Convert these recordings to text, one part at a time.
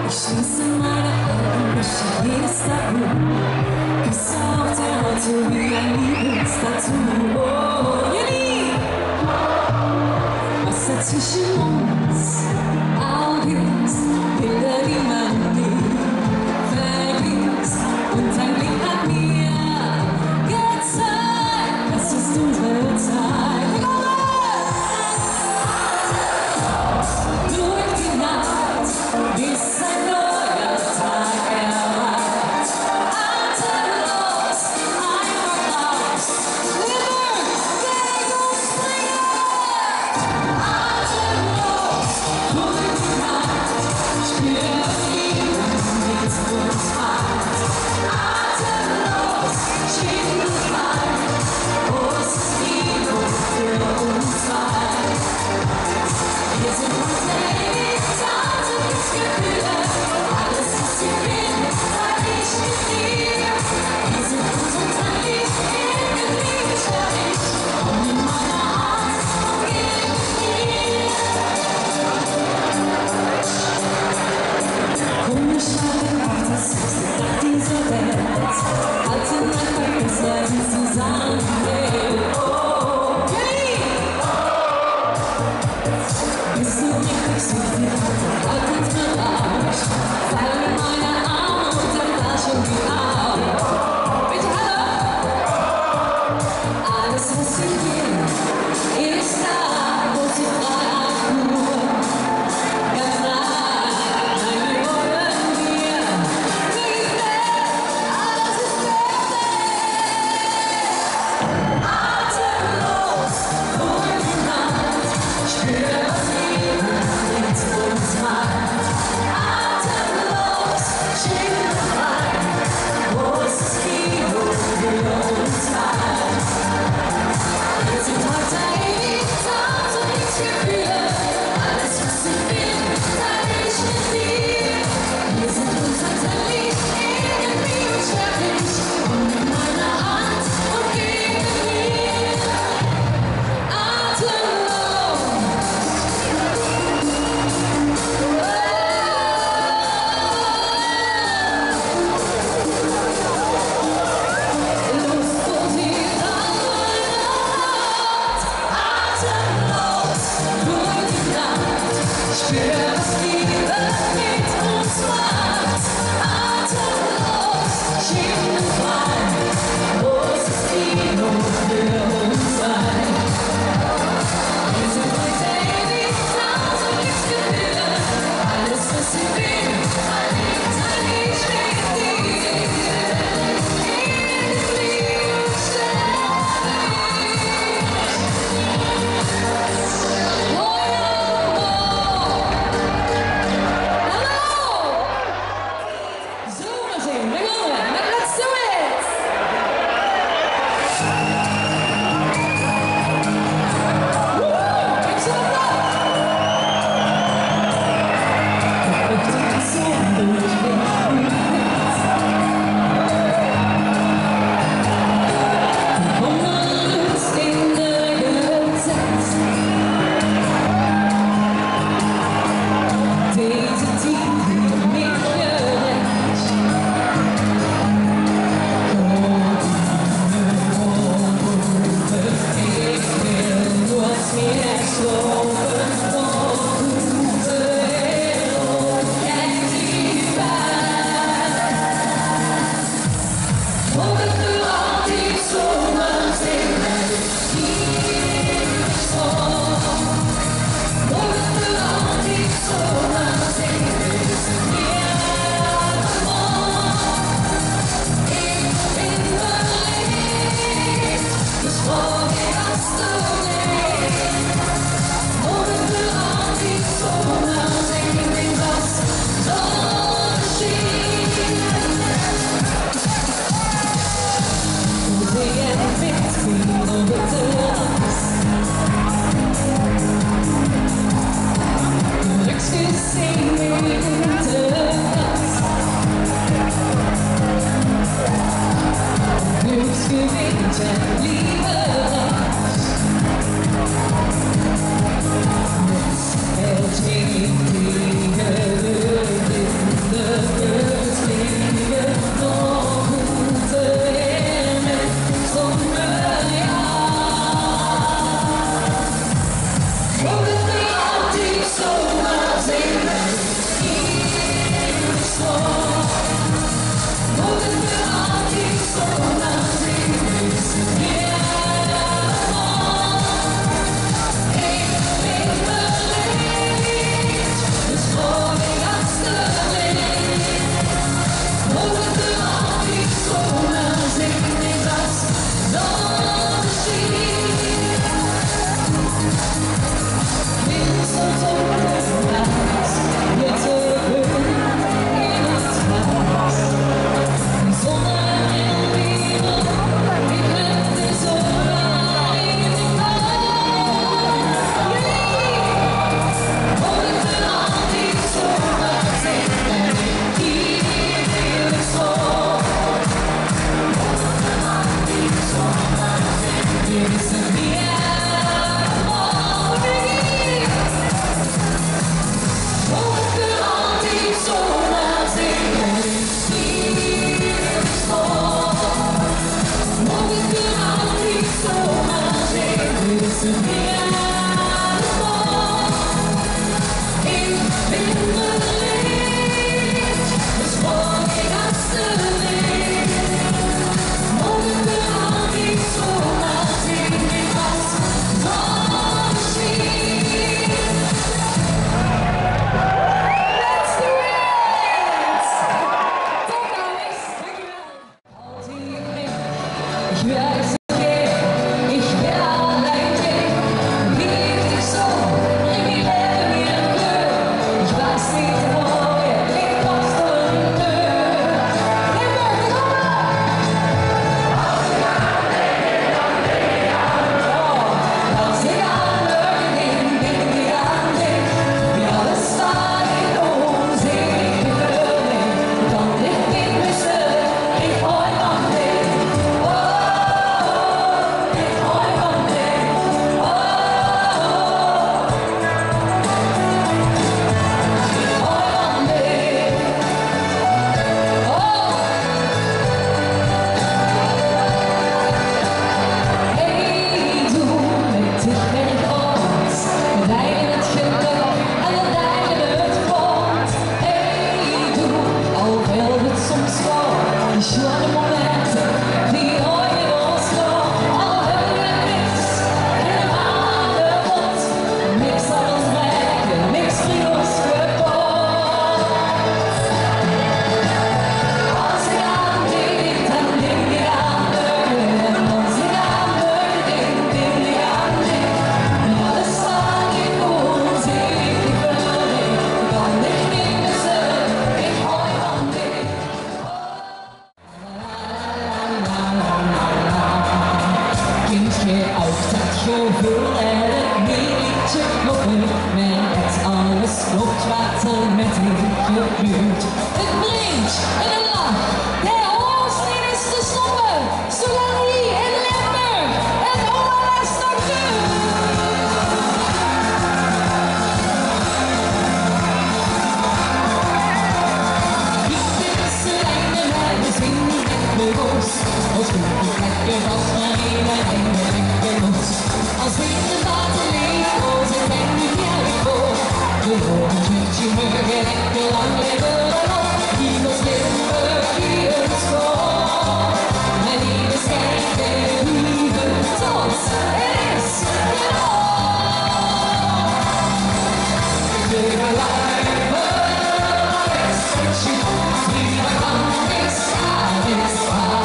Ich schließe meine Augen, ich jedes Tabu. Küsse auf der Haut wie ein Liebestattoo. Oh, Jenny! Was dazwischen uns aufgeht, hinter die man nie vergisst. Und dein Blick hat mir gezeigt, das ist unsere Zeit. Durch die Nacht ist ein neuer Tag erwacht. Atemlos, einfach aus. Liebe, Weg und Springen. Atemlos, vuurt, het blinkt en een lach. De oorsteen is te stoppen, zolang hij in Limburg het OLS nog duurt. Als we lekker was van iedereen lekker los. Als we in de water leven, als ik ben nu jij voor. De horen met je muggen lekker lang leven op. Hier was Limburg, hier is voor. En hier is kijken, hier tot is genoeg. De geluiden, is het je, wie er kan is, is waar.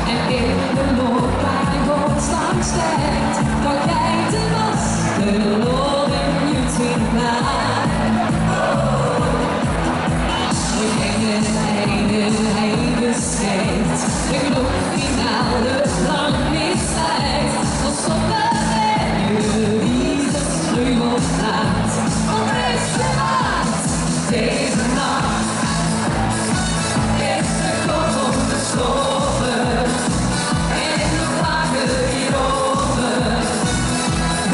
En in de loopbaan wordt langs stijgt, dan kijkt de was, de lol in je twinplaat. Hij beschrijft de knopfinale lang misleidt, alsof je niet het struwel laat. Want is de maat deze nacht, is de kop op de sloven en de vlaggen hierover.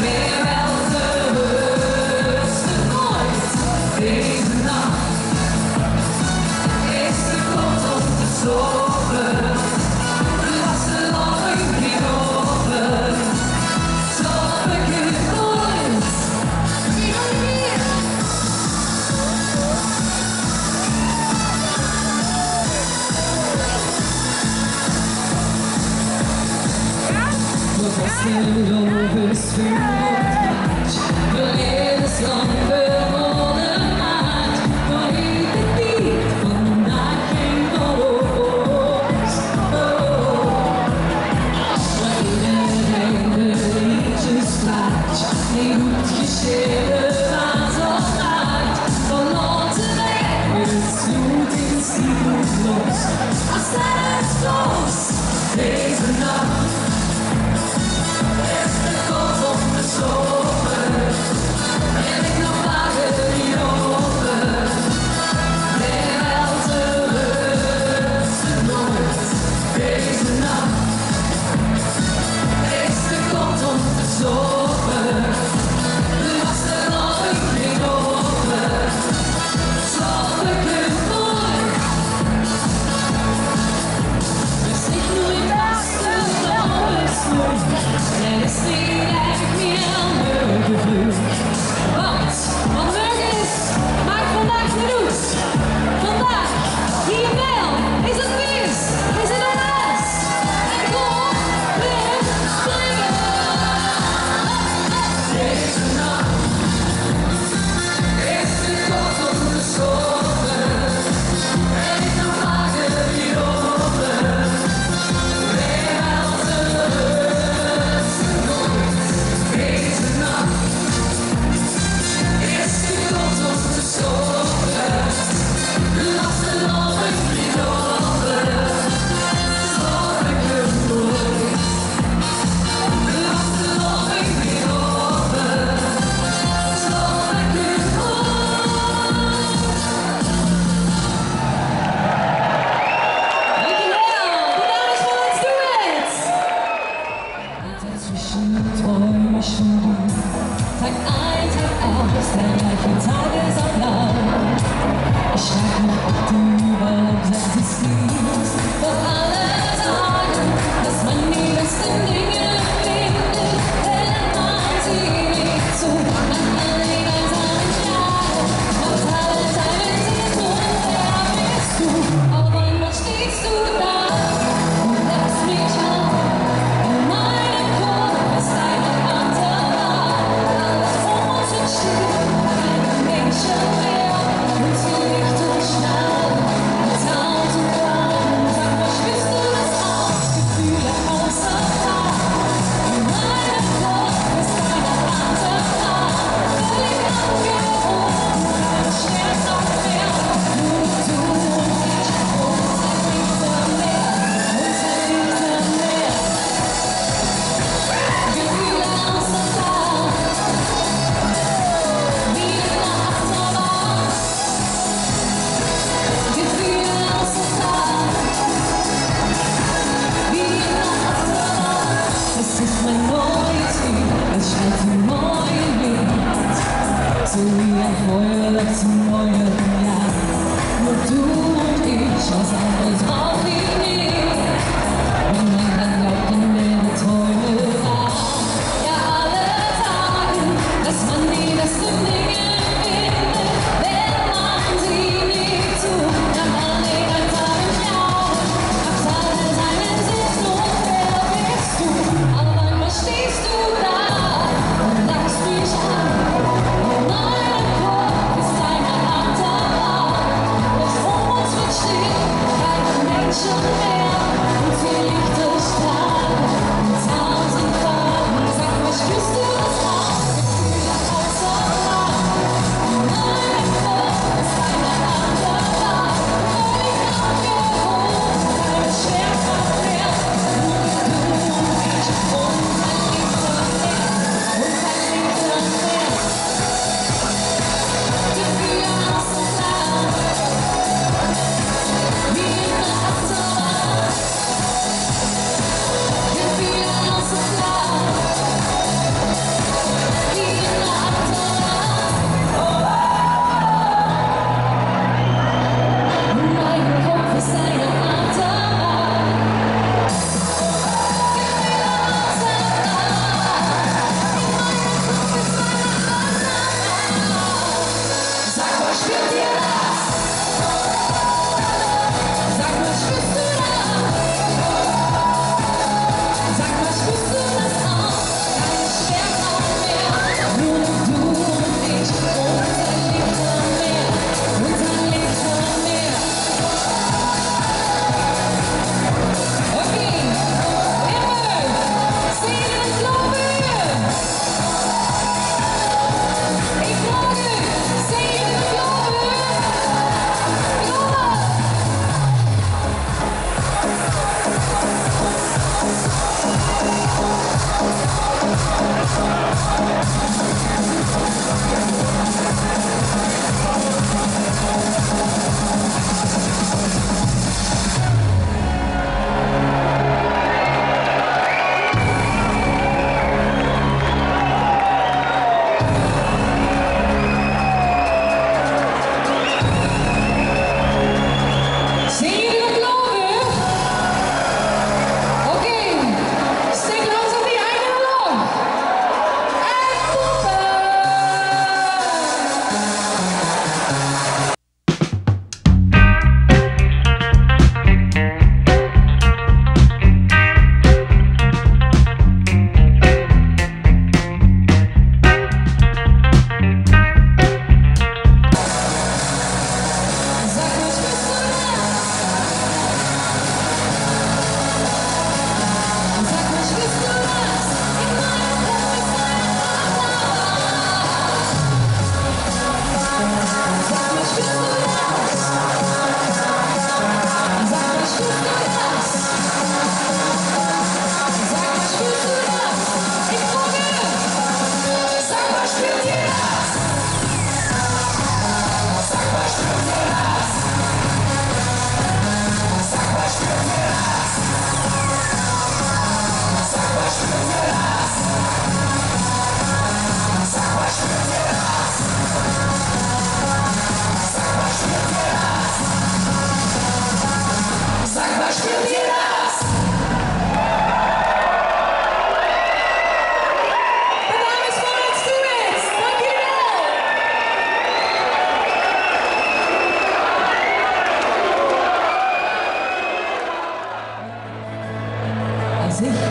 Weer wel te rusten nooit deze nacht. Is de kop op de sloven, was de lolling niet over. Stop ik het nooit, niet meer. Wat was de lovers vermoord? De levenslang bewonnen maat. Maar ik het niet, vandaag geen boos. Maar iedereen de liedjes plaat. Nee, goed geschreven, maar zo hard. Van onze weg, het sloot in stiefel los. Als het los, deze nacht. Is de kop op de sloven en ik nog vaker hierover. Ben wel te rusten nooit deze nacht. Is de kop op de sloven, was er nog niet over. Slap ik het nooit, dus ik nooit vast de sloven. Er is niet echt meer een gevoel. Want morgen is, maak vandaag genoeg. Vandaag, hier wel, is het mis, is het een les. En kom, weer springen. Deze nacht is de kop op de sloven en ik nog vaker hierover. Weer wel te rusten nooit deze nacht. Is de kop op de sloven, was de lolling niet over. Slap ik het nooit, was de lolling niet over. Slap ik het nooit. Dankjewel, de dames van Let's Do It! Altijd zwischendurch du, Tag ein, Tag aus, der gleiche Tagesablauf. Ich frag mich, ob du überhaupt existierst. Doch alle sagen, dass man die besten Dinge findet, wenn man sie nicht so an alle gemeinsamen Jahre. Macht alle Teile sind und wer bist du? Aber wann stehst du da und lässt mich an? In meinem Kopf ist eine andere Wahl. Alles vor uns steht, keine Menschen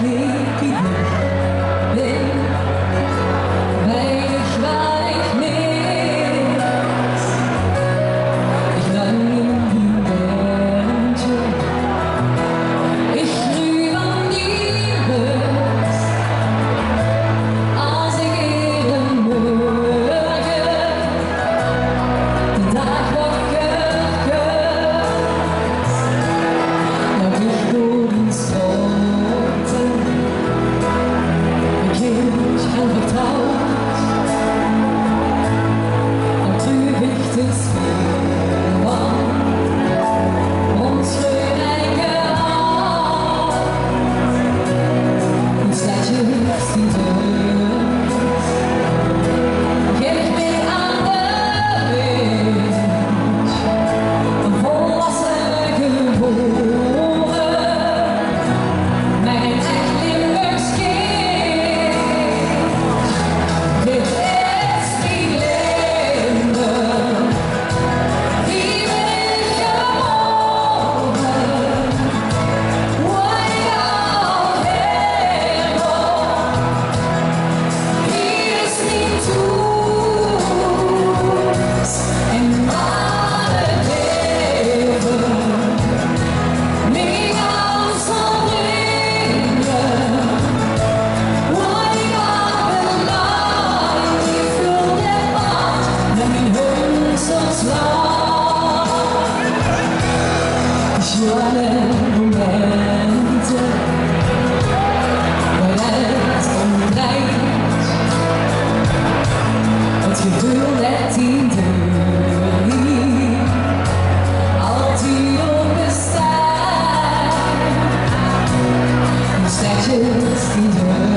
niet wie ik ben. Weinig waar ik mis. Ich lang in die Welt. Ich rühr an die Welt. Als ik iedere morgen de dag wakker kus. Loop ik door die straten. Bekend en vertrouwd. Natuurlijk is veel van ons eigen hand. Und slechts die Welt. Geef mij aan de wind. Een volwassen geboren. Mijn echt Limburgs kind. Dit is die Limburg. Hier ben ik geboren. Waar ik al heen wil. Hier is mijn toekomst en mijn leven. Mijn angst zal brengen. Waar ik al beland, die vult het pad naar mijn hondsslag. Schone momenten waaruit ontbreekt het gevoel dat die deur hier altijd open staat. Steeds die deur.